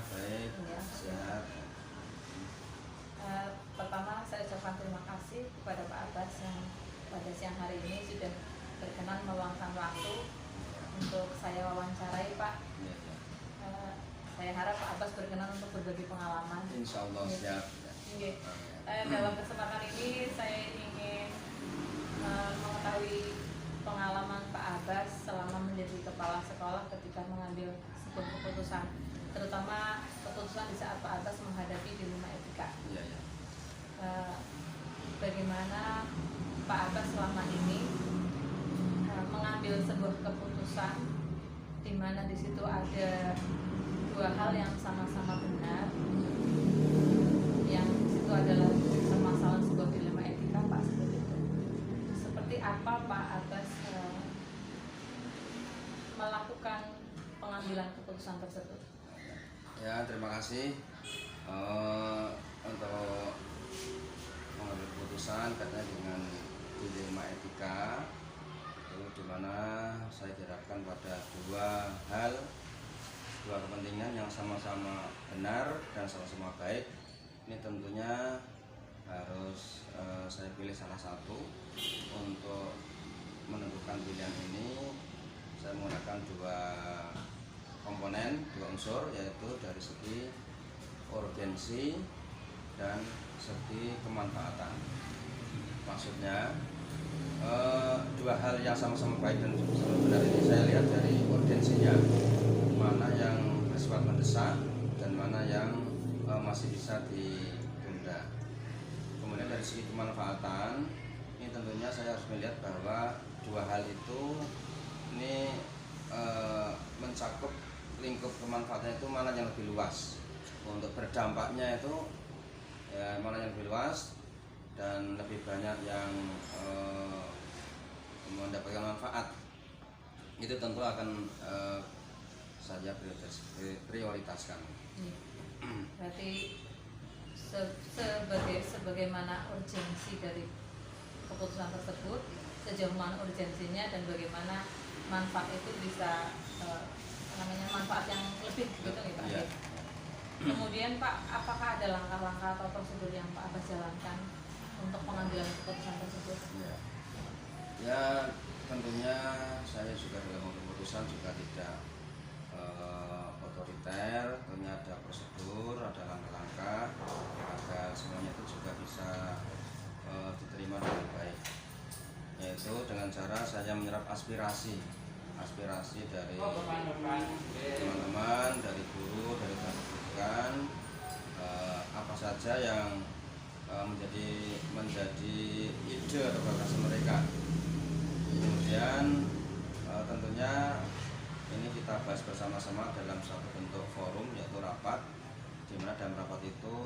baik. Ya. Sehat. Pertama saya ucapkan terima kasih kepada Pak Abbas yang pada siang hari ini sudah berkenan meluangkan waktu untuk saya wawancarai, Pak. Ya, ya. Saya harap Pak Abbas berkenan untuk berbagi pengalaman. Insya Allah siap. Ya. Dalam kesempatan ini saya ingin mengetahui pengalaman Pak Abbas selama menjadi kepala sekolah ketika mengambil sebuah keputusan, terutama keputusan di saat Pak Abbas menghadapi dilema etika. Ya, ya. Bagaimana Pak Abbas selama ini mengambil sebuah keputusan di mana di situ ada dua hal yang sama-sama benar, yang di situ adalah permasalahan sebuah dilema etika, Pak, seperti itu. Seperti apa Pak Abbas melakukan pengambilan keputusan tersebut? Ya, terima kasih untuk mengambil keputusan katanya dengan dilema etika, itu dimana saya dihadapkan pada dua kepentingan yang sama-sama benar dan sama-sama baik. Ini tentunya harus saya pilih salah satu. Untuk menentukan pilihan ini saya menggunakan dua komponen, dua unsur, yaitu dari segi urgensi dan segi kemanfaatan. Maksudnya dua hal yang sama-sama baik dan sama-sama benar ini saya lihat dari urgensinya, mana yang bersifat mendesak dan mana yang masih bisa ditunda. Kemudian dari segi kemanfaatan, ini tentunya saya harus melihat bahwa dua hal itu ini mencakup lingkup kemanfaatan itu mana yang lebih luas. Untuk berdampaknya itu ya, mana yang lebih luas dan lebih banyak yang mendapatkan manfaat, itu tentu akan saya prioritaskan. Berarti sebagaimana urgensi dari keputusan tersebut, sejauh mana urgensinya dan bagaimana manfaat itu bisa manfaat yang lebih gitu nih Pak. Ya. Kemudian Pak, apakah ada langkah-langkah atau prosedur yang Pak Abbas jalankan untuk pengambilan keputusan tersebut? Ya, tentunya saya juga dalam keputusan juga tidak otoriter, tentunya ada prosedur, ada langkah-langkah agar semuanya itu juga bisa diterima dengan baik. Yaitu dengan cara saya menyerap aspirasi dari teman-teman, dari guru, dari pendidikan, apa saja yang menjadi ide atau gagasan mereka. Kemudian tentunya ini kita bahas bersama-sama dalam satu bentuk forum, yaitu rapat, di mana dalam rapat itu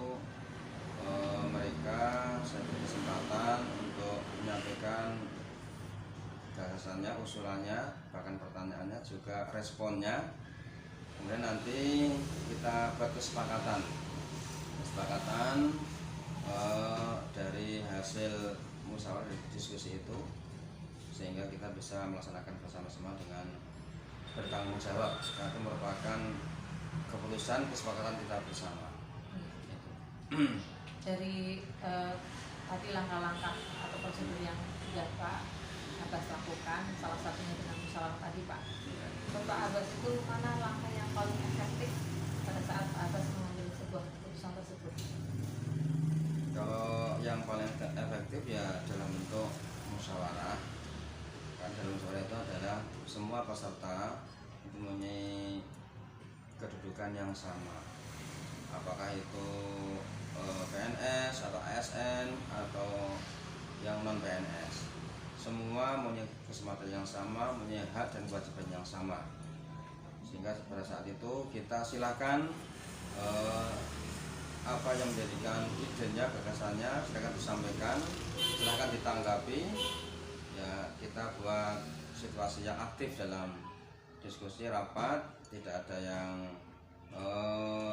mereka saya beri kesempatan untuk menyampaikan gagasannya, usulannya, bahkan pertanyaannya, juga responnya. Kemudian nanti kita buat kesepakatan dari hasil musyawarah dari diskusi itu, sehingga kita bisa melaksanakan bersama-sama dengan bertanggung jawab, karena itu merupakan keputusan kesepakatan kita bersama. Dari tadi langkah-langkah atau prosedur yang sudah Pak Abbas lakukan, salah satunya dengan musyawarah tadi Pak. Menurut Pak Abbas itu mana langkah yang paling efektif pada saat Pak Abbas mengambil sebuah keputusan tersebut? Kalau yang paling efektif ya dalam bentuk musyawarah. Kan dalam musyawarah itu adalah semua peserta itu mempunyai kedudukan yang sama. Apakah itu PNS atau ASN atau yang non PNS, semua mempunyai kesempatan yang sama, mempunyai hak dan kewajiban yang sama. Sehingga pada saat itu kita silakan apa yang menjadikan idenya, gagasannya silakan disampaikan, silakan ditanggapi. Ya, kita buat situasi yang aktif dalam diskusi rapat, tidak ada yang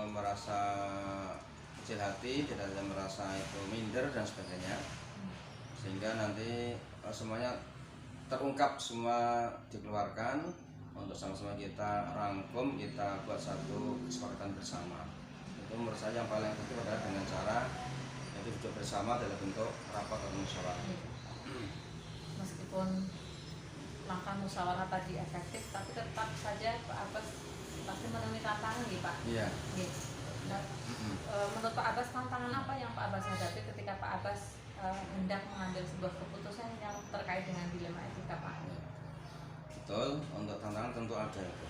merasa kecil hati, tidak ada yang merasa itu minder dan sebagainya, sehingga nanti semuanya terungkap, semua dikeluarkan untuk sama-sama kita rangkum, kita buat satu kesepakatan bersama. Itu menurut saya yang paling efektif adalah dengan cara yaitu duduk bersama dalam bentuk rapat atau musyawarah. Meskipun langkah musyawarah tadi efektif, tapi tetap saja Pak Abbas pasti menemui tantangan nih Pak. Iya. Nah, menurut Pak Abbas, tantangan apa yang Pak Abbas hadapi ketika Pak Abbas hendak mengambil sebuah keputusan yang terkait dengan dilema etika Pak? Betul, untuk tantangan tentu ada itu.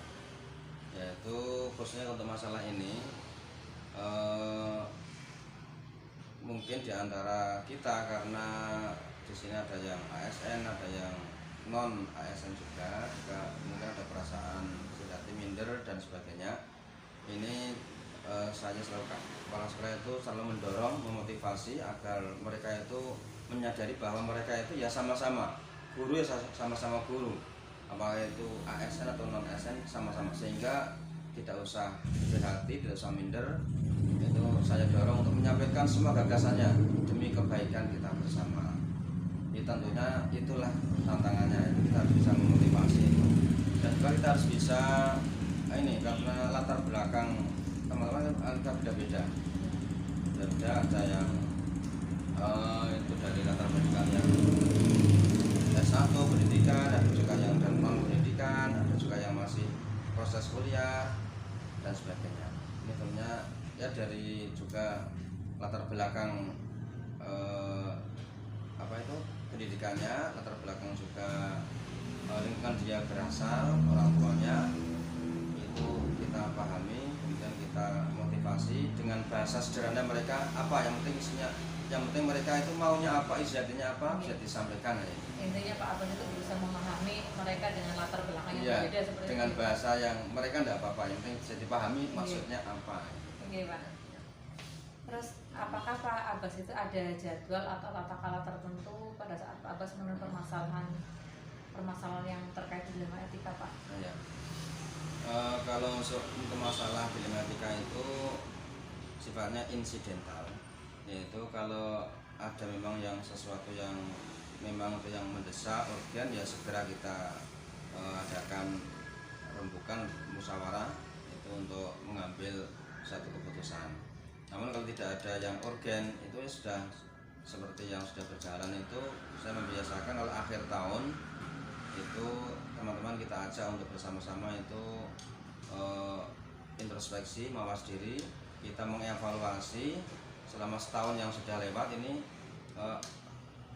Yaitu khususnya untuk masalah ini mungkin diantara kita, karena di sini ada yang ASN, ada yang non ASN juga mungkin ada perasaan hati minder dan sebagainya. Ini saya selalu, kepala sekolah itu selalu mendorong, memotivasi agar mereka itu menyadari bahwa mereka itu ya sama-sama guru, ya sama-sama guru, apakah itu ASN atau non ASN sama-sama, sehingga tidak usah berhati, tidak usah minder. Itu saya dorong untuk menyampaikan semua gagasannya demi kebaikan kita bersama. Ini tentunya itulah tantangannya, kita harus bisa memotivasi itu. Dan juga kita harus bisa ini, karena latar belakang teman-teman kan beda-beda. Ada yang itu dari latar belakang yang S1 pendidikan, ada juga yang dan non pendidikan, ada juga yang masih proses kuliah dan sebagainya. Ini tentunya ya dari juga latar belakang apa itu pendidikannya, latar belakang juga lingkungan dia berasal, orang tuanya itu kita pahami, kemudian kita motivasi dengan bahasa sederhana mereka apa yang penting isinya, yang penting mereka itu maunya apa, isinya apa bisa disampaikan aja. Intinya Pak Abbas itu bisa memahami mereka dengan latar belakang yang berbeda seperti dengan itu. bahasa yang mereka tidak apa-apa, yang penting bisa dipahami maksudnya apa. Oke Pak. Terus apakah Pak Abbas itu ada jadwal atau tata cara tertentu pada saat Pak Abbas mengenai permasalahan yang terkait dilema etika Pak? Ya. Kalau untuk masalah dilema etika itu sifatnya insidental, yaitu kalau ada memang yang sesuatu yang memang itu yang mendesak urgen, ya segera kita adakan rembukan musyawarah itu untuk mengambil satu keputusan. Namun kalau tidak ada yang urgen, itu ya sudah seperti yang sudah berjalan itu, saya membiasakan kalau akhir tahun itu teman-teman kita ajak untuk bersama-sama itu introspeksi, mawas diri, kita mengevaluasi selama setahun yang sudah lewat ini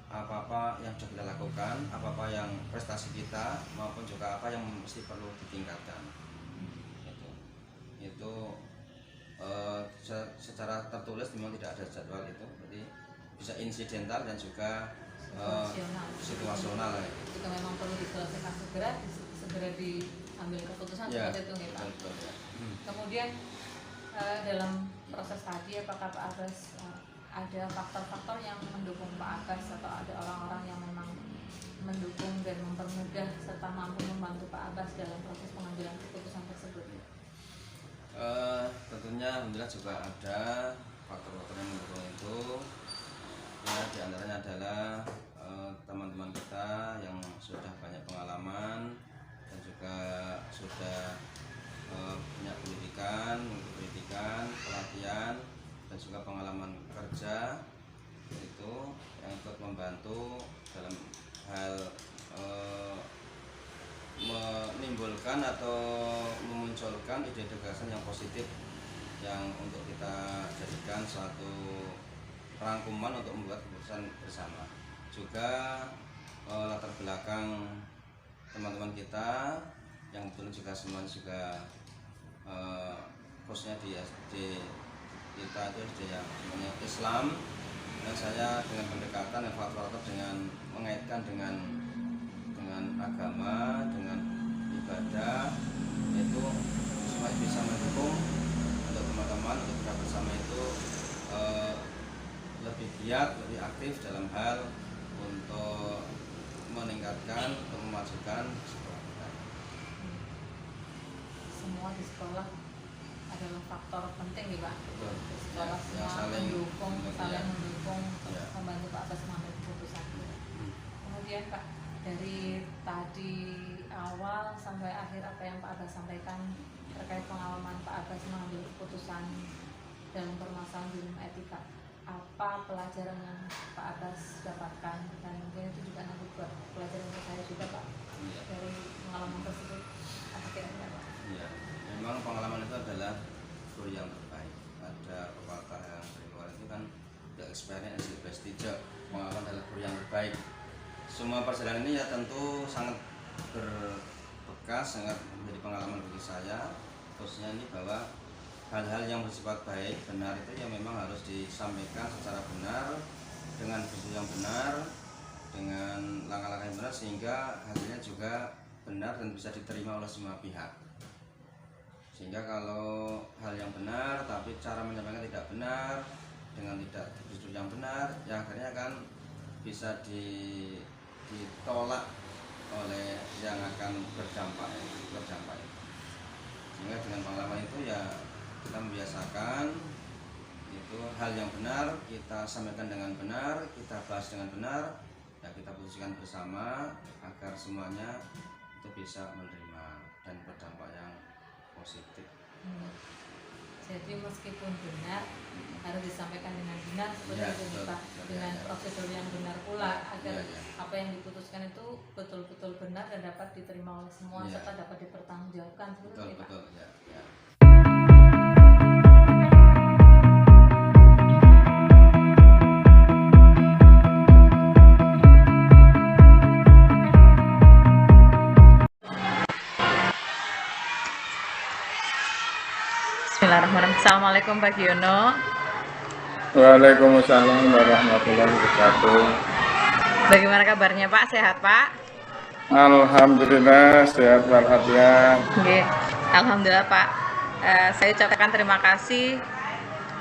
apa-apa yang sudah kita lakukan, apa-apa yang prestasi kita maupun juga apa yang mesti perlu ditingkatkan. Itu secara tertulis memang tidak ada jadwal itu, jadi bisa insidental dan juga situasional. Itu memang perlu diselesaikan segera diambil keputusan ya, seperti itu nih Pak. betul, ya. Kemudian dalam proses tadi apakah Pak Abbas ada faktor-faktor yang mendukung Pak Abbas atau ada orang-orang yang memang mendukung dan mempermudah serta mampu membantu Pak Abbas dalam proses pengambilan keputusan tersebut? Tentunya alhamdulillah juga ada faktor-faktor yang mendukung itu. Ya, diantaranya adalah teman-teman kita yang sudah banyak pengalaman dan juga sudah punya pendidikan, pelatihan dan juga pengalaman kerja, itu yang ikut membantu dalam hal menimbulkan atau memunculkan ide gagasan yang positif yang untuk kita jadikan suatu rangkuman untuk membuat keputusan bersama. Juga latar belakang teman-teman kita yang betul juga semuanya juga khususnya di SD kita itu SD yang semuanya Islam, dan saya dengan pendekatan evaluator dengan mengaitkan dengan agama, dengan ibadah, itu supaya bisa mendukung untuk teman-teman untuk kita bersama itu lebih giat, lebih aktif dalam hal untuk meningkatkan, untuk memajukan sekolah kita. Semua di sekolah adalah faktor penting nih Pak. Betul. Di sekolah Ya, semua saling mendukung, ya. membantu Pak Abbas mengambil keputusan. Kemudian Pak, dari tadi awal sampai akhir apa yang Pak Abbas sampaikan terkait pengalaman Pak Abbas mengambil keputusan dalam permasalahan dilema etika. Apa pelajaran yang Pak Abbas dapatkan, dan mungkin itu juga nanti buat pelajaran untuk saya juga Pak, dari pengalaman tersebut, apa kira-kira Pak? Iya, memang pengalaman itu adalah guru yang terbaik. Ada pepatah yang dari luar itu kan, the experience is the best teacher. Pengalaman adalah guru yang terbaik. Semua perjalanan ini ya tentu sangat berbekas, sangat menjadi pengalaman bagi saya, khususnya ini bahwa hal-hal yang bersifat baik, benar itu ya memang harus disampaikan secara benar, dengan bukti yang benar, dengan langkah-langkah yang benar, sehingga hasilnya juga benar dan bisa diterima oleh semua pihak. Sehingga kalau hal yang benar tapi cara menyampaikan tidak benar, dengan tidak bukti yang benar, ya akhirnya kan bisa ditolak oleh yang akan berdampak. Sehingga dengan pengalaman itu ya kita membiasakan itu hal yang benar kita sampaikan dengan benar, kita bahas dengan benar, ya kita putuskan bersama agar semuanya itu bisa menerima dan berdampak yang positif. Jadi meskipun benar harus disampaikan dengan benar seperti Ya, itu betul, Pak, betul, dengan ya. prosedur yang benar pula agar Ya. apa yang diputuskan itu betul-betul benar dan dapat diterima oleh semua Ya. serta dapat dipertanggungjawabkan seperti Betul, itu Pak. betul, ya. Bismillahirrahmanirrahim. Assalamualaikum Pak Giono. Waalaikumsalam warahmatullahi wabarakatuh. Bagaimana kabarnya Pak? Sehat Pak? Alhamdulillah sehat walafiat. Oke, alhamdulillah Pak. Saya ucapkan terima kasih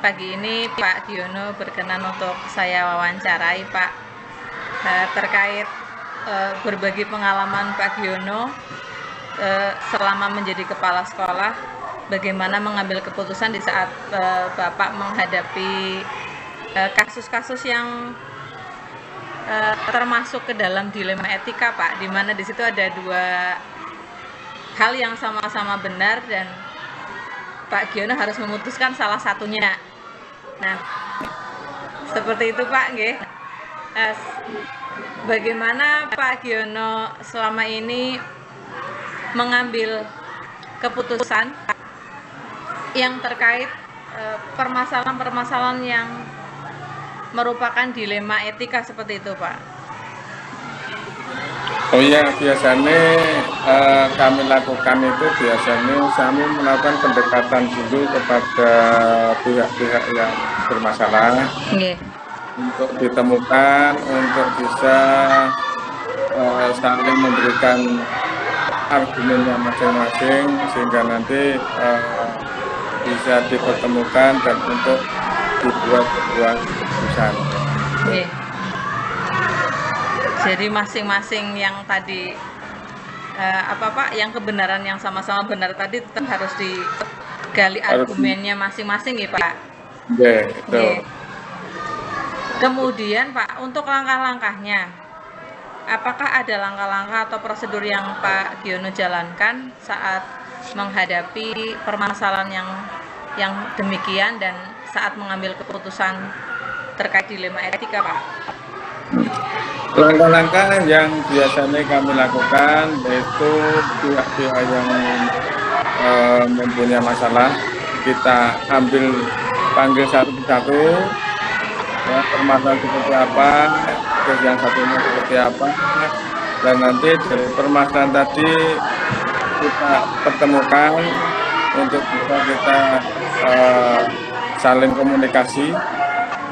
pagi ini Pak Giono berkenan untuk saya wawancarai Pak, terkait berbagi pengalaman Pak Giono selama menjadi kepala sekolah, bagaimana mengambil keputusan di saat Bapak menghadapi kasus-kasus yang termasuk ke dalam dilema etika Pak, di mana di situ ada dua hal yang sama-sama benar dan Pak Giono harus memutuskan salah satunya. Nah, seperti itu Pak, nggih. Bagaimana Pak Giono selama ini mengambil keputusan yang terkait permasalahan-permasalahan yang merupakan dilema etika seperti itu Pak? Oh iya, biasanya kami lakukan itu biasanya kami melakukan pendekatan dulu kepada pihak-pihak yang bermasalah. Nggih. Untuk ditemukan, untuk bisa saling memberikan argumennya masing-masing sehingga nanti bisa dipertemukan dan untuk dibuat sebuah keputusan. Nggih. Jadi masing-masing yang tadi apa Pak, yang kebenaran yang sama-sama benar tadi tetap harus digali argumennya masing-masing ya Pak. Nggih, Nggih. Kemudian Pak, untuk langkah-langkahnya, apakah ada langkah-langkah atau prosedur yang Pak Giono jalankan saat menghadapi permasalahan yang demikian dan saat mengambil keputusan terkait dilema etika Pak? Langkah-langkah yang biasanya kami lakukan yaitu pihak-pihak yang mempunyai masalah kita panggil satu persatu, ya, permasalahan seperti apa, terus yang satunya seperti apa, dan nanti dari permasalahan tadi kita pertemukan untuk bisa kita saling komunikasi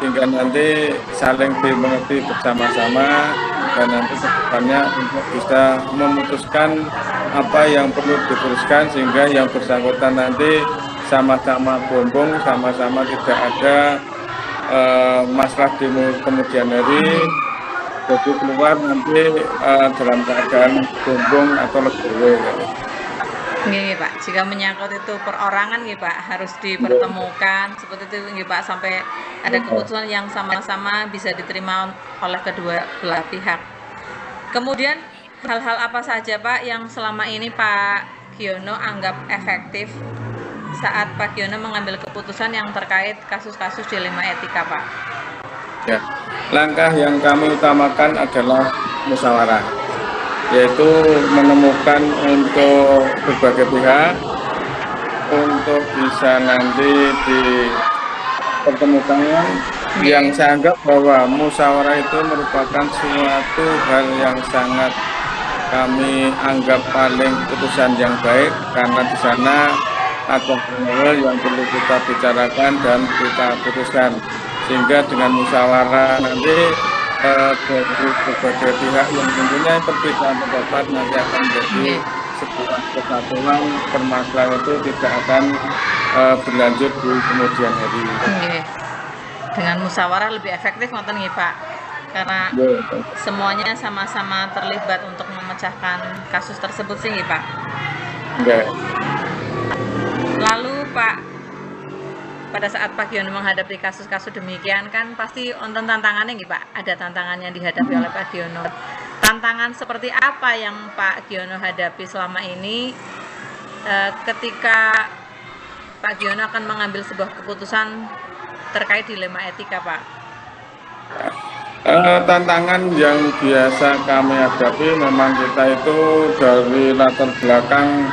hingga nanti saling dimengerti bersama-sama dan nanti kedepannya untuk bisa memutuskan apa yang perlu diteruskan sehingga yang bersangkutan nanti sama-sama bombong, sama-sama tidak ada masalah di kemudian hari, jadi keluar nanti dalam keadaan bombong atau legowo. Nggih Pak, jika menyangkut itu perorangan nggih Pak, harus dipertemukan seperti itu nggih Pak, sampai ada keputusan yang sama-sama bisa diterima oleh kedua belah pihak. Kemudian hal-hal apa saja Pak yang selama ini Pak Giono anggap efektif saat Pak Giono mengambil keputusan yang terkait kasus-kasus dilema etika Pak? Ya, langkah yang kami utamakan adalah musyawarah, yaitu menemukan untuk berbagai pihak untuk bisa nanti dipertemukan, yang saya anggap bahwa musyawarah itu merupakan suatu hal yang sangat kami anggap paling keputusan yang baik, karena di sana ada hal yang perlu kita bicarakan dan kita putuskan, sehingga dengan musyawarah nanti dari berbagai pihak yang mempunyai perbedaan pendapat nanti akan menjadi sebuah kesatuan, permasalahan itu tidak akan berlanjut di kemudian hari. Dengan musyawarah lebih efektif ngoten nggih Pak, karena semuanya sama-sama terlibat untuk memecahkan kasus tersebut sih nggih Pak. Lalu Pak, pada saat Pak Giono menghadapi kasus-kasus demikian kan pasti wonten tantangannya nggih Pak, ada tantangan yang dihadapi oleh Pak Giono. Tantangan seperti apa yang Pak Giono hadapi selama ini ketika Pak Giono akan mengambil sebuah keputusan terkait dilema etika Pak? Tantangan yang biasa kami hadapi memang kita itu dari latar belakang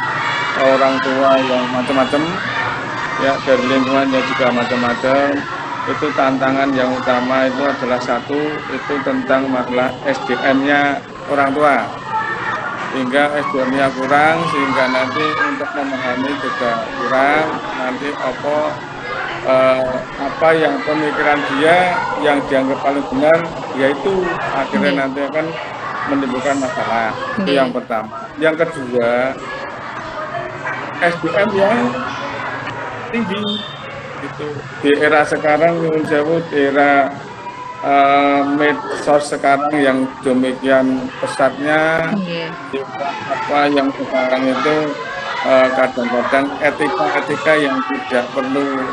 orang tua yang macam-macam, ya, dari lingkungan yang juga macam-macam. Itu tantangan yang utama itu adalah satu, itu tentang masalah SDM-nya orang tua, hingga SDM-nya kurang, sehingga nanti untuk memahami juga kurang, nanti apa yang pemikiran dia yang dianggap paling benar, yaitu akhirnya nanti akan menimbulkan masalah. Itu yang pertama. Yang kedua, SDM yang tinggi itu di era sekarang, di era medsos sekarang yang demikian pesatnya, apa yang sekarang itu kadang-kadang etika yang tidak perlu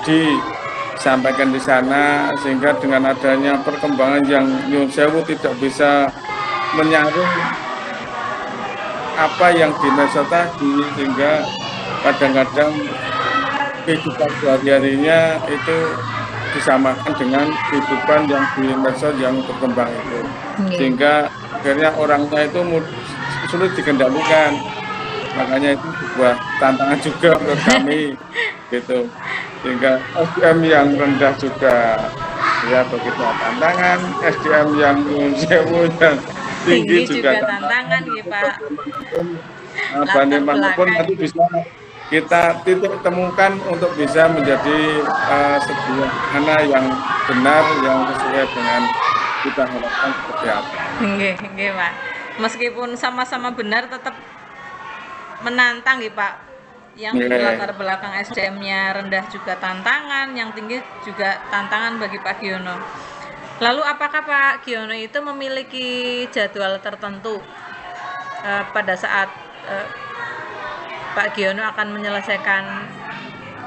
disampaikan di sana, sehingga dengan adanya perkembangan yang nyun sewu tidak bisa menyaring apa yang di medsos tadi, sehingga kadang-kadang kehidupan sehari-harinya itu disamakan dengan kehidupan yang di medsos yang berkembang itu, sehingga akhirnya orangnya itu sulit dikendalikan. Makanya itu sebuah tantangan juga untuk kami gitu, sehingga SDM yang rendah juga ya begitu tantangan, SDM yang sewu yang tinggi juga tantangan ya Pak. Bagaimanapun nanti bisa kita titik temukan untuk bisa menjadi sebuah mana yang benar, yang sesuai dengan kita harapkan seperti apa. Nggih Pak. Meskipun sama-sama benar tetap menantang ya Pak. Yang latar belakang SDM-nya rendah juga tantangan, yang tinggi juga tantangan bagi Pak Giono. Lalu apakah Pak Giono itu memiliki jadwal tertentu pada saat Pak Giono akan menyelesaikan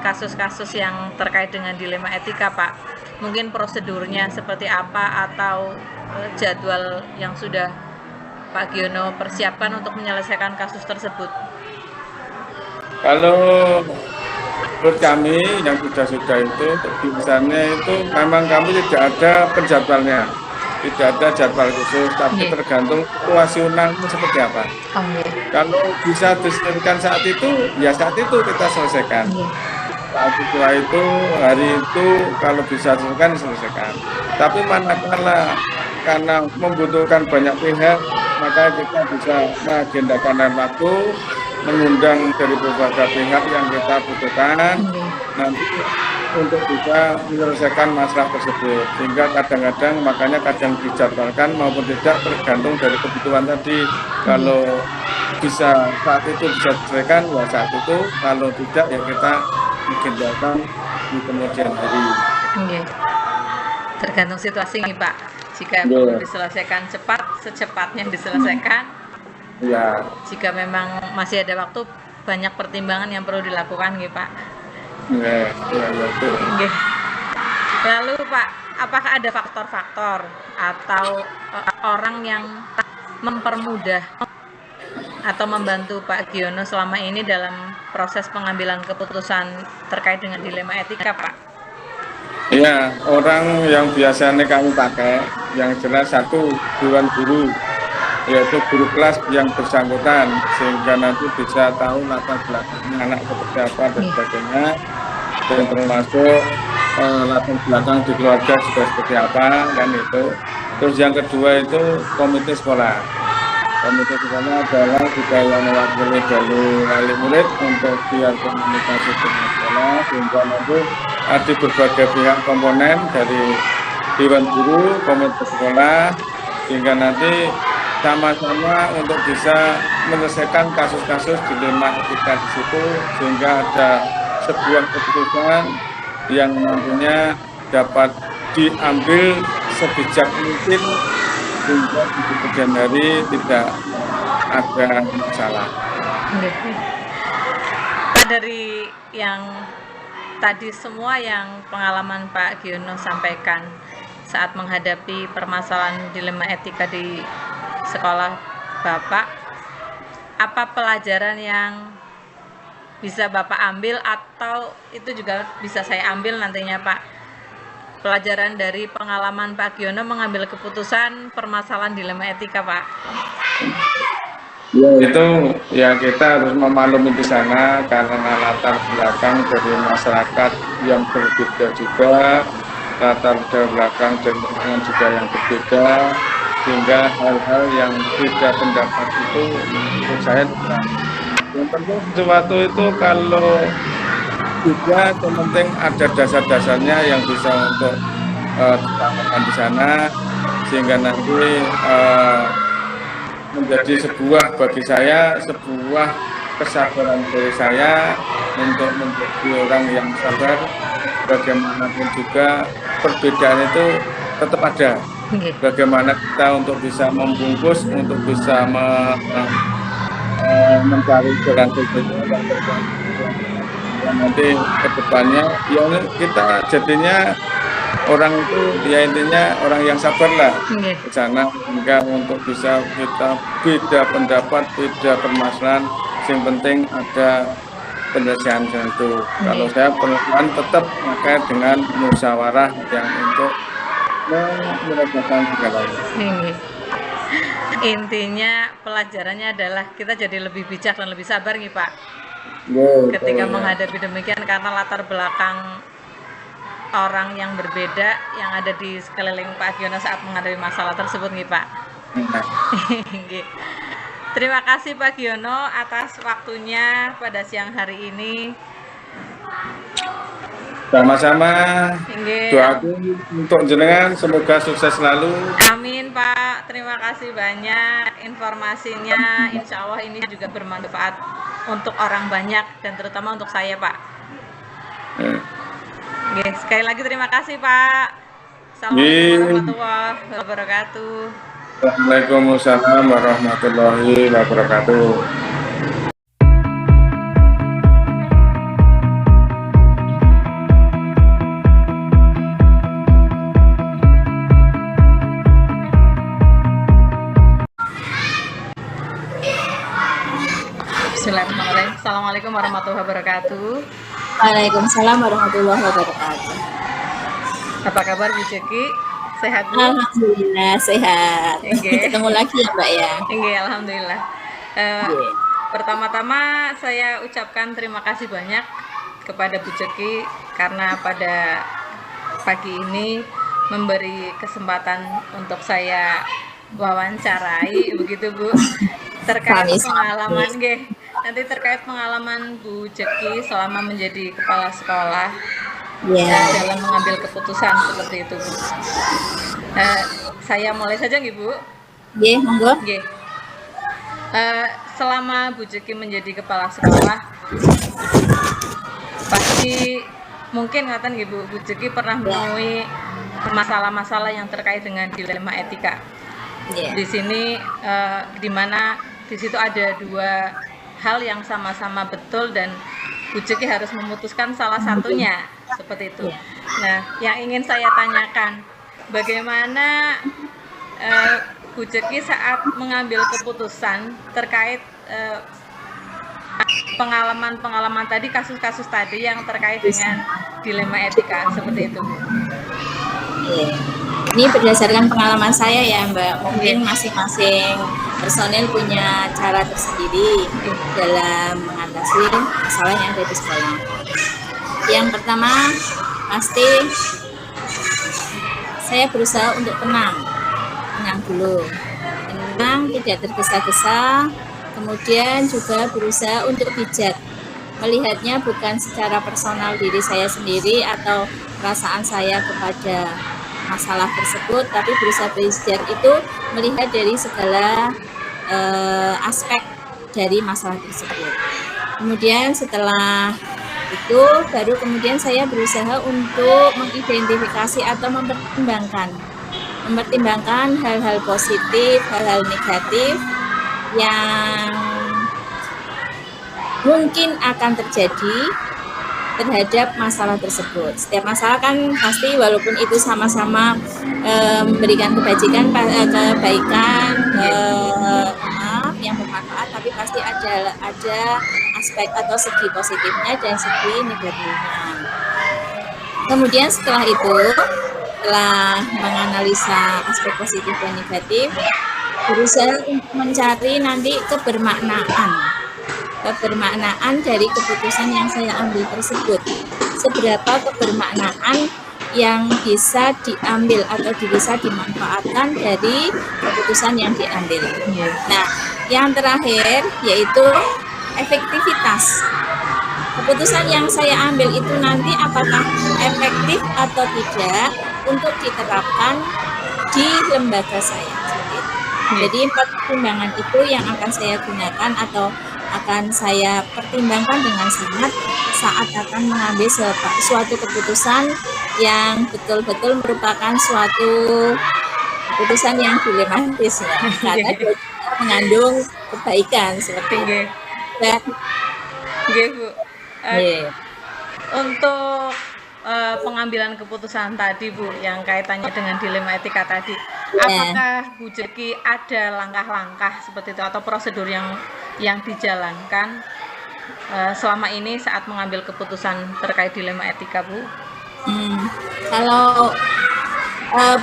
kasus-kasus yang terkait dengan dilema etika Pak? Mungkin prosedurnya seperti apa, atau jadwal yang sudah Pak Giono persiapkan untuk menyelesaikan kasus tersebut? Kalau menurut kami yang sudah itu misalnya itu memang kami tidak ada penjadwalnya, tidak ada jadwal khusus, tapi tergantung situasional itu seperti apa. Kalau bisa diselesaikan saat itu, ya saat itu kita selesaikan. Saat itu, hari itu kalau bisa diselesaikan. Tapi manakala karena membutuhkan banyak pihak, maka kita bisa mengagendakan dalam waktu, mengundang dari beberapa pihak yang kita butuhkan nanti untuk bisa menyelesaikan masalah tersebut, sehingga kadang-kadang makanya kadang dijadwalkan maupun tidak tergantung dari kebutuhan tadi. Kalau bisa saat itu bisa diselesaikan ya saat itu, kalau tidak ya kita agendakan di kemudian hari. Tergantung situasi nih Pak. Jika perlu diselesaikan cepat, secepatnya diselesaikan. Ya. Jika memang masih ada waktu, banyak pertimbangan yang perlu dilakukan, gitu Pak. Ya. Lalu Pak, apakah ada faktor-faktor atau orang yang mempermudah atau membantu Pak Giono selama ini dalam proses pengambilan keputusan terkait dengan dilema etika, Pak? Ya, orang yang biasanya kami pakai, yang jelas satu, dewan guru, yaitu guru kelas yang bersangkutan, sehingga nanti bisa tahu latar belakangnya anak seperti apa dan sebagainya, dan termasuk latar belakang di keluarga juga seperti apa, kan itu. Terus yang kedua itu komite sekolah. Komite sekolah adalah juga yang mewakili dari wali murid untuk biar komunikasi dengan sekolah, sehingga nanti ada berbagai pihak komponen dari dewan guru, komite sekolah, sehingga nanti sama-sama untuk bisa menyelesaikan kasus-kasus dilema etika di situ, sehingga ada sebuah keputusan yang nantinya dapat diambil sebijak mungkin sehingga di kemudian hari tidak ada masalah. Pak, dari yang tadi semua yang pengalaman Pak Giono sampaikan saat menghadapi permasalahan dilema etika di sekolah Bapak, apa pelajaran yang bisa Bapak ambil atau itu juga bisa saya ambil nantinya, Pak? Pelajaran dari pengalaman Pak Giono mengambil keputusan permasalahan dilema etika, Pak. Ya, itu ya kita harus memaklumi di sana karena latar belakang dari masyarakat yang berbeda juga, latar belakang dan lingkungan juga yang berbeda, sehingga hal-hal yang beda pendapat itu menurut saya yang penting sesuatu itu kalau juga yang penting ada dasar-dasarnya yang bisa untuk ditanamkan di sana, sehingga nanti menjadi sebuah, bagi saya sebuah kesadaran dari saya untuk menjadi orang yang sabar. Bagaimanapun juga perbedaan itu tetap ada. Bagaimana kita untuk bisa membungkus, untuk bisa mencari jalan terbaik dan nanti ke depannya ya kita jadinya orang itu ya intinya orang yang sabar lah ke sana, hingga untuk bisa kita beda pendapat, beda permasalahan, yang penting ada penyelesaian itu. Kalau saya perlahan tetap pakai dengan musyawarah yang untuk menyelesaikan segalanya. Intinya pelajarannya adalah kita jadi lebih bijak dan lebih sabar nih, Pak. Ketika menghadapi demikian, karena latar belakang orang yang berbeda yang ada di sekeliling Pak Giono saat menghadapi masalah tersebut nih, Pak. Terima kasih Pak Giono atas waktunya pada siang hari ini. Sama-sama. Doaku untuk jenengan semoga sukses selalu. Amin Pak, terima kasih banyak informasinya. Insya Allah ini juga bermanfaat untuk orang banyak dan terutama untuk saya, Pak. Sekali lagi terima kasih Pak. Assalamualaikum warahmatullahi wabarakatuh. Waalaikumsalam warahmatullahi wabarakatuh. Bismillahirrahmanirrahim. Assalamualaikum warahmatullahi wabarakatuh. Waalaikumsalam warahmatullahi wabarakatuh. Apa kabar Bu Jeki? Sehat Bu? Alhamdulillah sehat. Ketemu lagi ya Mbak ya. Alhamdulillah. Pertama-tama saya ucapkan terima kasih banyak kepada Bu Jeki karena pada pagi ini memberi kesempatan untuk saya wawancarai, begitu Bu, terkait pengalaman nanti terkait pengalaman Bu Jeki selama menjadi kepala sekolah dalam mengambil keputusan seperti itu Bu. Saya mulai saja nggih Bu. Monggo. Selama Bu Jeki menjadi kepala sekolah pasti mungkin ngaten nggih Bu Jeki pernah menemui masalah-masalah yang terkait dengan dilema etika. Di sini di mana di situ ada dua hal yang sama-sama betul dan Bu Jeki harus memutuskan salah satunya, seperti itu. Nah, yang ingin saya tanyakan, bagaimana Bu Bu Jeki saat mengambil keputusan terkait pengalaman-pengalaman tadi, kasus-kasus tadi yang terkait dengan dilema etika seperti itu, Bu? Ini berdasarkan pengalaman saya ya Mbak, mungkin masing-masing personil punya cara tersendiri dalam mengatasi masalah yang ada di sekolah. Yang pertama, pasti saya berusaha untuk tenang dulu, tenang, tidak tergesa-gesa, kemudian juga berusaha untuk bijak, melihatnya bukan secara personal diri saya sendiri atau perasaan saya kepada masalah tersebut, tapi berusaha bijak itu melihat dari segala aspek dari masalah tersebut. Kemudian setelah itu baru kemudian saya berusaha untuk mengidentifikasi atau mempertimbangkan hal-hal positif, hal-hal negatif yang mungkin akan terjadi terhadap masalah tersebut. Setiap masalah kan pasti walaupun itu sama-sama memberikan kebaikan, yang bermanfaat, tapi pasti ada aspek atau segi positifnya dan segi negatifnya. Kemudian setelah itu, setelah menganalisa aspek positif dan negatif, berusaha untuk mencari nanti kebermaknaan dari keputusan yang saya ambil tersebut. Seberapa kebermaknaan yang bisa diambil atau bisa dimanfaatkan dari keputusan yang diambil. Nah, yang terakhir yaitu efektivitas. Keputusan yang saya ambil itu nanti apakah efektif atau tidak untuk diterapkan di lembaga saya. Jadi 4 pertimbangan itu yang akan saya gunakan atau akan saya pertimbangkan dengan sangat saat akan mengambil suatu keputusan yang betul-betul merupakan suatu keputusan yang dilematis ya, karena dia mengandung kebaikan seperti itu. Bu. Untuk pengambilan keputusan tadi Bu, yang kaitannya dengan dilema etika tadi, apakah Bu Jeki ada langkah-langkah seperti itu atau prosedur yang dijalankan selama ini saat mengambil keputusan terkait dilema etika, Bu? Kalau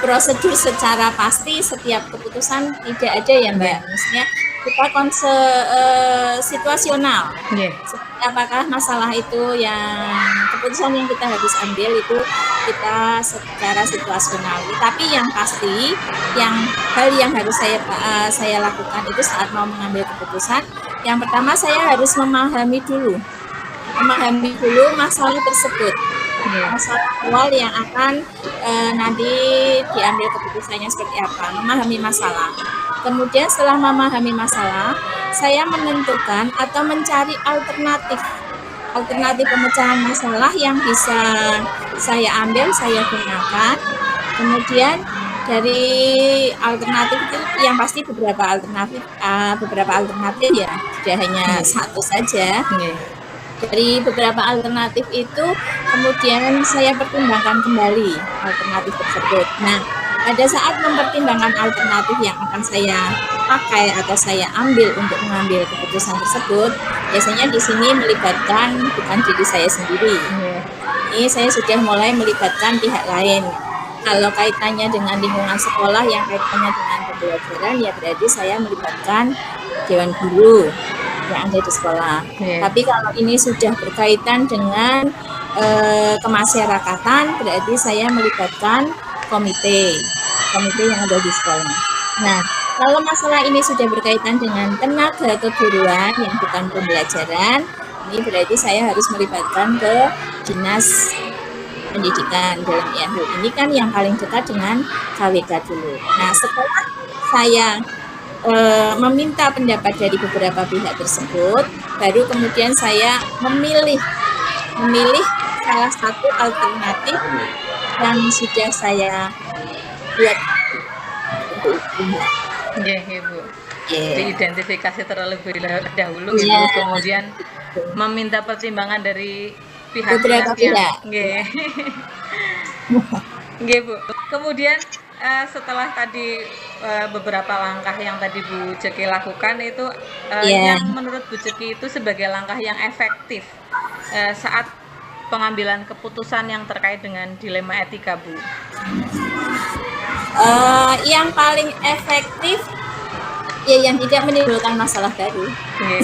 prosedur secara pasti setiap keputusan tidak ada ya Mbak, maksudnya kita situasional. Apakah masalah itu yang keputusan yang kita harus ambil itu kita secara situasional. Tapi yang pasti, hal yang harus saya lakukan itu saat mau mengambil keputusan, yang pertama saya harus memahami dulu masalah tersebut. Masalah awal yang akan nanti diambil keputusannya seperti apa, memahami masalah. Kemudian setelah memahami masalah, saya menentukan atau mencari alternatif pemecahan masalah yang bisa saya ambil, saya gunakan. Kemudian dari alternatif itu yang pasti beberapa alternatif ya, tidak hanya satu saja. Dari beberapa alternatif itu kemudian saya pertimbangkan kembali alternatif tersebut. Nah, pada saat mempertimbangkan alternatif yang akan saya pakai atau saya ambil untuk mengambil keputusan tersebut, biasanya di sini melibatkan bukan diri saya sendiri. Ini saya sudah mulai melibatkan pihak lain. Kalau kaitannya dengan lingkungan sekolah yang kaitannya dengan pembelajaran, ya berarti saya melibatkan dewan guru yang ada di sekolah. Tapi kalau ini sudah berkaitan dengan kemasyarakatan, berarti saya melibatkan komite yang ada di sekolah. Nah, kalau masalah ini sudah berkaitan dengan tenaga keguruan yang bukan pembelajaran, ini berarti saya harus melibatkan ke dinas pendidikan. Dalam hal ini kan yang paling dekat dengan KWK dulu. Nah, setelah saya meminta pendapat dari beberapa pihak tersebut, baru kemudian saya memilih salah satu alternatif yang sudah saya buat untuk itu. Bu. Diidentifikasi terlebih dahulu, gitu. Kemudian meminta pertimbangan dari pihak beberapa pihak. Bu. Kemudian setelah tadi beberapa langkah yang tadi Bu Jeki lakukan itu Iya. yang menurut Bu Jeki itu sebagai langkah yang efektif saat pengambilan keputusan yang terkait dengan dilema etika, Bu? Yang paling efektif ya yang tidak menimbulkan masalah baru. Oke.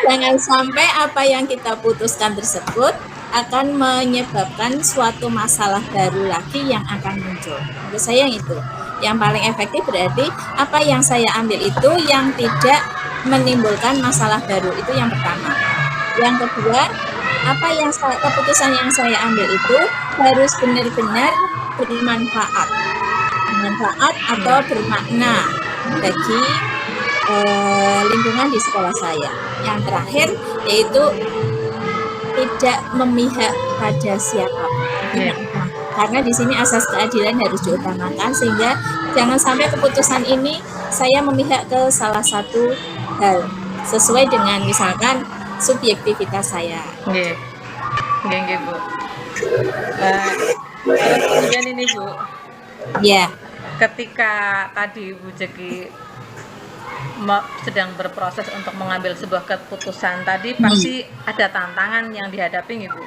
Jangan sampai apa yang kita putuskan tersebut akan menyebabkan suatu masalah baru lagi yang akan muncul. Menurut saya yang itu. Yang paling efektif berarti apa yang saya ambil itu yang tidak menimbulkan masalah baru. Itu yang pertama. Yang kedua, keputusan yang saya ambil itu harus benar-benar bermanfaat. Bermanfaat atau bermakna bagi lingkungan di sekolah saya. Yang terakhir yaitu tidak memihak pada siapapun. Iya. Karena di sini asas keadilan harus diutamakan sehingga jangan sampai keputusan ini saya memihak ke salah satu hal sesuai dengan misalkan subjektivitas saya. Nggih. Nggih, Bu. Terus kemudian ini, Bu, Ya, ketika tadi Bu Jeki sedang berproses untuk mengambil sebuah keputusan tadi pasti ada tantangan yang dihadapi nih, Bu.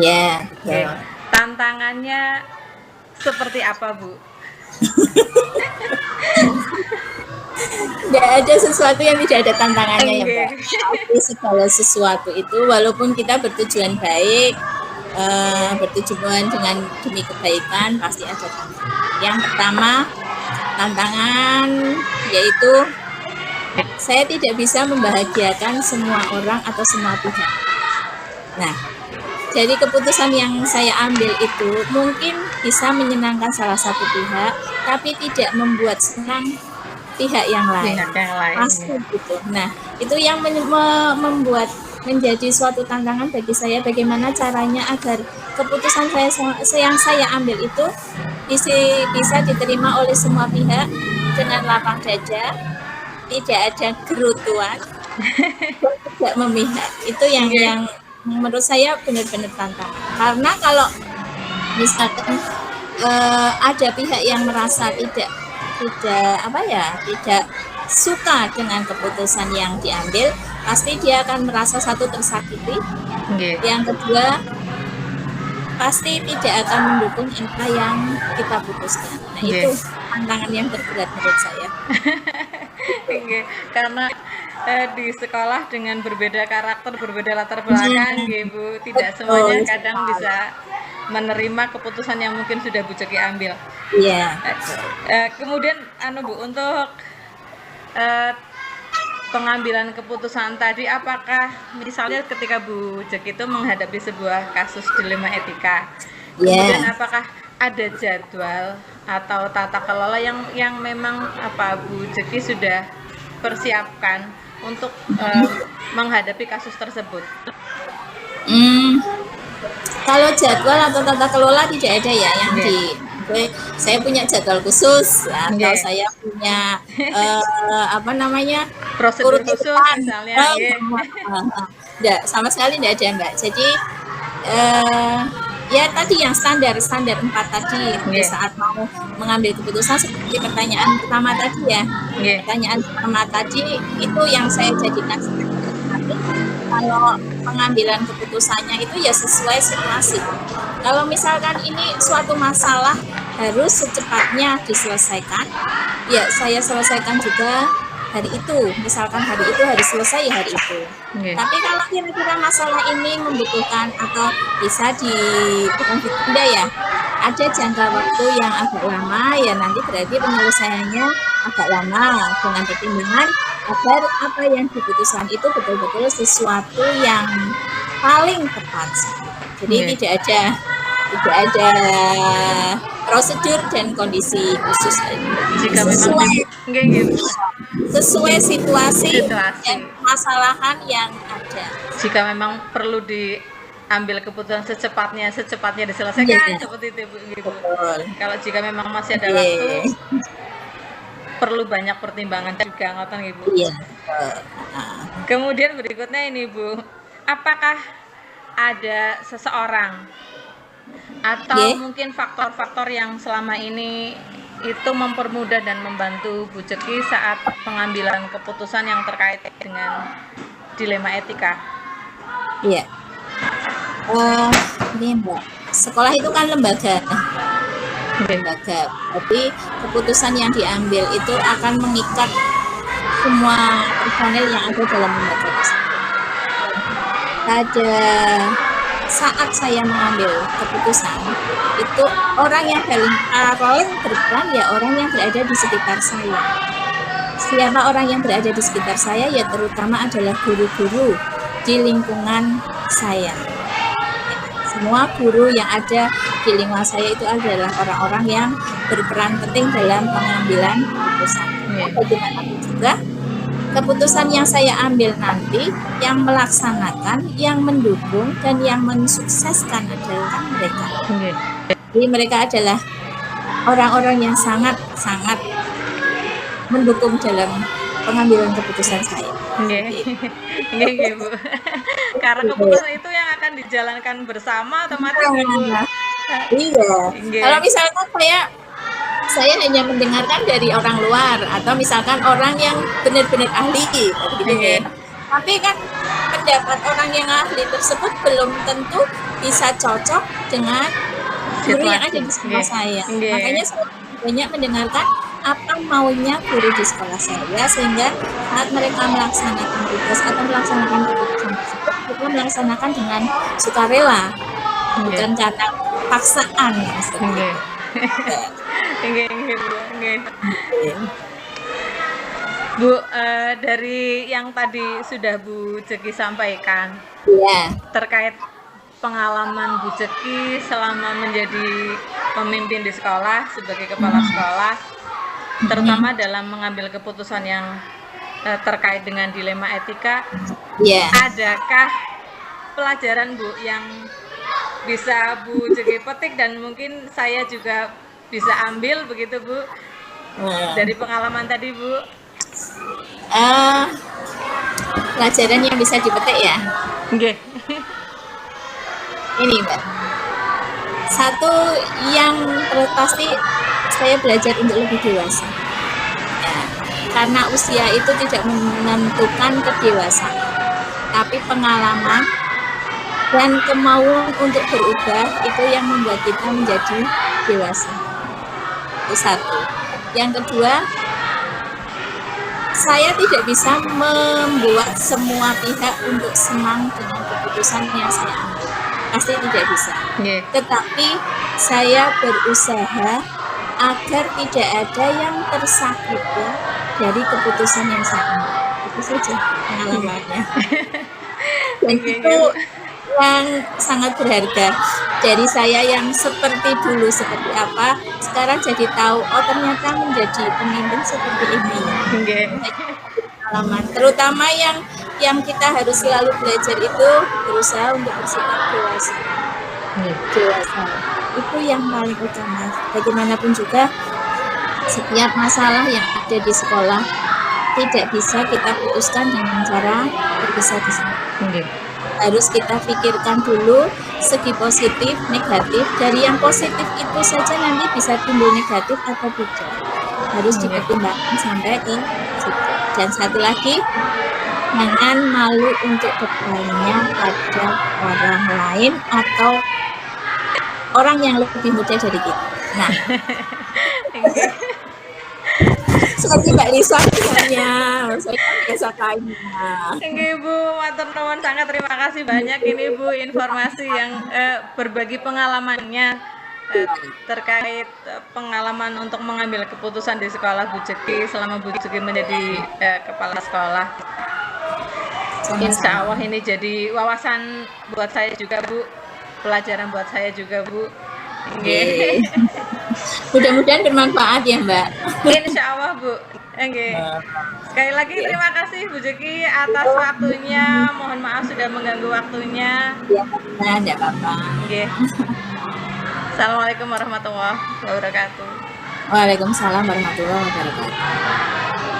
ya, Oke. ya. Tantangannya seperti apa, Bu? Tidak ada sesuatu yang tidak ada tantangannya ya, Oke. Mbak. Tapi segala sesuatu itu walaupun kita bertujuan baik, bertujuan dengan demi kebaikan pasti ada tantangan. Yang pertama tantangan yaitu saya tidak bisa membahagiakan semua orang atau semua pihak. Nah, dari keputusan yang saya ambil itu mungkin bisa menyenangkan salah satu pihak, tapi tidak membuat senang pihak yang lain. Pihak yang lain. Pasti gitu. Nah, itu yang membuat menjadi suatu tantangan bagi saya bagaimana caranya agar keputusan yang saya ambil itu bisa diterima oleh semua pihak dengan lapang dada, tidak ada gerutuan, tidak memihak. Itu yang menurut saya benar-benar tantangan. Karena kalau misalkan ada pihak yang merasa tidak suka dengan keputusan yang diambil, pasti dia akan merasa satu tersakiti. Yang kedua, pasti tidak akan mendukung apa yang kita putuskan. Nah, itu tantangan yang terberat menurut saya. Karena di sekolah dengan berbeda karakter, berbeda latar belakang, Bu, tidak semuanya kadang bisa menerima keputusan yang mungkin sudah Bu Jeki ambil. Iya. Kemudian Bu, untuk pengambilan keputusan tadi, apakah misalnya ketika Bu Jeki itu menghadapi sebuah kasus dilema etika, kemudian apakah ada jadwal atau tata kelola yang memang Bu Jeki sudah persiapkan untuk menghadapi kasus tersebut? Kalau jadwal atau tata kelola tidak ada ya yang saya punya jadwal khusus atau saya punya prosedur khusus misalnya. Enggak, sama sekali tidak ada, Mbak. Jadi ya tadi yang standar 4 tadi saat mau mengambil keputusan seperti pertanyaan pertama tadi ya. Pertanyaan pertama tadi itu yang saya jadikan kalau pengambilan keputusannya itu ya sesuai situasi. Kalau misalkan ini suatu masalah harus secepatnya diselesaikan, ya saya selesaikan juga hari itu. Misalkan hari itu harus selesai ya hari itu. Tapi kalau kira-kira masalah ini membutuhkan atau bisa bukan ditunda ya, ada jangka waktu yang agak lama, ya nanti berarti penyelesaiannya agak lama dengan pertimbangan agar apa yang diputuskan itu betul-betul sesuatu yang paling tepat. Jadi tidak ada prosedur dan kondisi khusus. Sesuai situasi dan permasalahan yang ada. Jika memang perlu diambil keputusan secepatnya diselesaikan seperti itu, Bu. Kalau jika memang masih ada waktu, perlu banyak pertimbangan juga, ngoten nggih, Bu. Iya. Kemudian berikutnya ini, Bu, apakah ada seseorang atau Nggih. mungkin faktor-faktor yang selama ini itu mempermudah dan membantu Bu Jeki saat pengambilan keputusan yang terkait dengan dilema etika. Iya. Ini Mbak, sekolah itu kan lembaga. Jadi keputusan yang diambil itu akan mengikat semua personel yang ada dalam lembaga tersebut. Pada saat saya mengambil keputusan, itu orang yang paling berperan ya orang yang berada di sekitar saya. Siapa orang yang berada di sekitar saya? Ya terutama adalah guru-guru di lingkungan saya. Semua guru yang ada di lingkungan saya itu adalah orang-orang yang berperan penting dalam pengambilan keputusan. Bagaimanapun juga keputusan yang saya ambil nanti, yang melaksanakan, yang mendukung, dan yang mensukseskan adalah mereka. Jadi mereka adalah orang-orang yang sangat-sangat mendukung dalam pengambilan keputusan saya. Nggih, Bu. Karena keputusan itu yang akan dijalankan bersama otomatis Bu. Iya. Kalau misalkan saya hanya mendengarkan dari orang luar atau misalkan orang yang benar-benar ahli gitu ya. Tapi kan pendapat orang yang ahli tersebut belum tentu bisa cocok dengan guru yang ada di sekolah saya. Makanya saya banyak mendengarkan apa maunya guru di sekolah saya, sehingga saat mereka melaksanakan tugas atau melaksanakan keputusan tersebut, kita melaksanakan dengan sukarela, bukan karena paksaan. Bu, dari yang tadi sudah Bu Jeki sampaikan terkait pengalaman Bu Jeki selama menjadi pemimpin di sekolah sebagai kepala sekolah, terutama dalam mengambil keputusan yang terkait dengan dilema etika, adakah pelajaran Bu yang bisa Bu Jeki petik dan mungkin saya juga bisa ambil begitu Bu dari pengalaman tadi Bu? Pelajaran yang bisa dipetik ya. Ini Mbak, satu yang pasti saya belajar untuk lebih dewasa ya, karena usia itu tidak menentukan kedewasaan, tapi pengalaman dan kemauan untuk berubah itu yang membuat kita menjadi dewasa. Itu satu. Yang kedua, saya tidak bisa membuat semua pihak untuk senang dengan keputusan yang saya ambil. Pasti tidak bisa. Tetapi saya berusaha agar tidak ada yang tersakiti dari keputusan yang saya ambil. Itu saja pengalamannya. Dan itu yang sangat berharga. Dari saya yang seperti dulu seperti apa, sekarang jadi tahu oh ternyata menjadi pemimpin seperti ini. Pengalaman. Terutama yang kita harus selalu belajar itu berusaha untuk bersikap dewasa. Dewasa itu yang paling utama. Bagaimanapun juga setiap masalah yang ada di sekolah tidak bisa kita putuskan dengan cara berpisah-pisah. Harus kita pikirkan dulu segi positif, negatif. Dari yang positif itu saja nanti bisa timbul negatif atau tidak. Harus dipertimbangkan sampai ke situ. Dan satu lagi, jangan malu untuk bertanya pada orang lain atau orang yang lebih muda dari kita. Nah, seperti Mbak Lisa misalnya, saya biasa tanya. Bu, matur nuwun sangat, terima kasih banyak ini Bu informasi yang berbagi pengalamannya terkait pengalaman untuk mengambil keputusan di sekolah Bu Jeki selama Bu Jeki menjadi kepala sekolah. Insya Allah ini jadi wawasan buat saya juga Bu, pelajaran buat saya juga Bu. Mudah-mudahan bermanfaat ya Mbak. Insya Allah Bu. Sekali lagi terima kasih Bu Jeki atas waktunya. Mohon maaf sudah mengganggu waktunya. Ya, tidak apa-apa. Assalamualaikum warahmatullahi wabarakatuh. Waalaikumsalam warahmatullahi wabarakatuh.